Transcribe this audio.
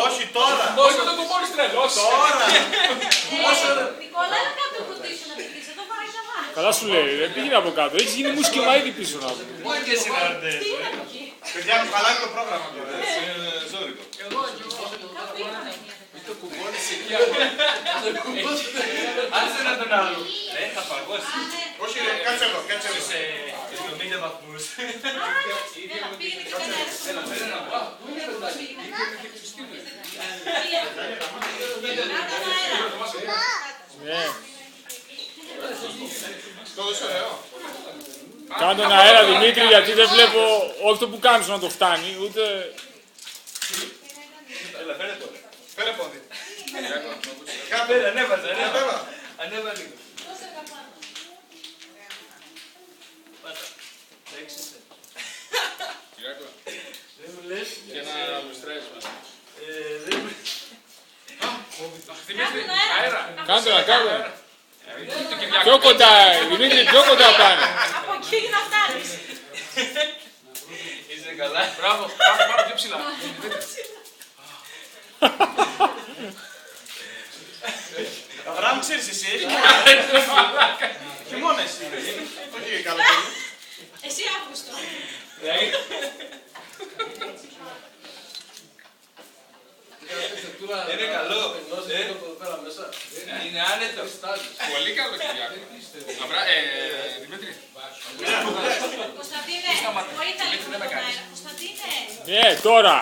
Όχι τώρα. Όχι όταν το μόλις τρελός. Τώρα. Νικόλα, έλα κάτω από πίσω να πηγείς. Εδώ πάει να βάλει. Καλά σου λέει, δεν πήγαινε από κάτω. Έχεις γίνει μουσικήμα ήδη πίσω να πούμε. Όχι και συναρτές. Τι είναι εκεί. Παιδιά μου χαλάει το πρόγραμμα τώρα. Είναι ζώρικο. Κάπου ήρθαμε. Το κουμπώνεις εκεί. Άσε να τον άλλο. Θα παγώσει. Όχι ρε, κάτσε εδώ, κάτσε εδώ. Σε 70 βαθμούς. Πήγαινε και κανένα. Ναι. Το δώσε ωραίο. Κάνε τον αέρα Δημήτρη, γιατί δεν βλέπω όχι το που κάνεις να το φτάνει, ούτε... Έλα, φέρε το. Φέρε πόδι. Κάπου ανέβαζε, Ανέβα. ανέβα λίγο. Δεν μου λες. Και να λουστράζεις μας. Δημήτρη, αέρα. Κάνε τον, κάνε τον. Πιο κοντά, Δημήτρη, πιο κοντά πάνε. Από εκεί να φτάνεις. Είσαι καλά. Μπράβο, πάμε πιο ψηλά. Αβραάμ, ξέρεις εσύ. Χειμώνα εσύ. Όχι καλό. Εσύ Αύγουστο. Είναι καλό. Είναι άνετο. Πολύ καλό Κυριάκο. Δημήτρη. Κωνσταντίνε, βοήθα λίγο με τον αέρα. Κωνσταντίνε. Ναι, τώρα.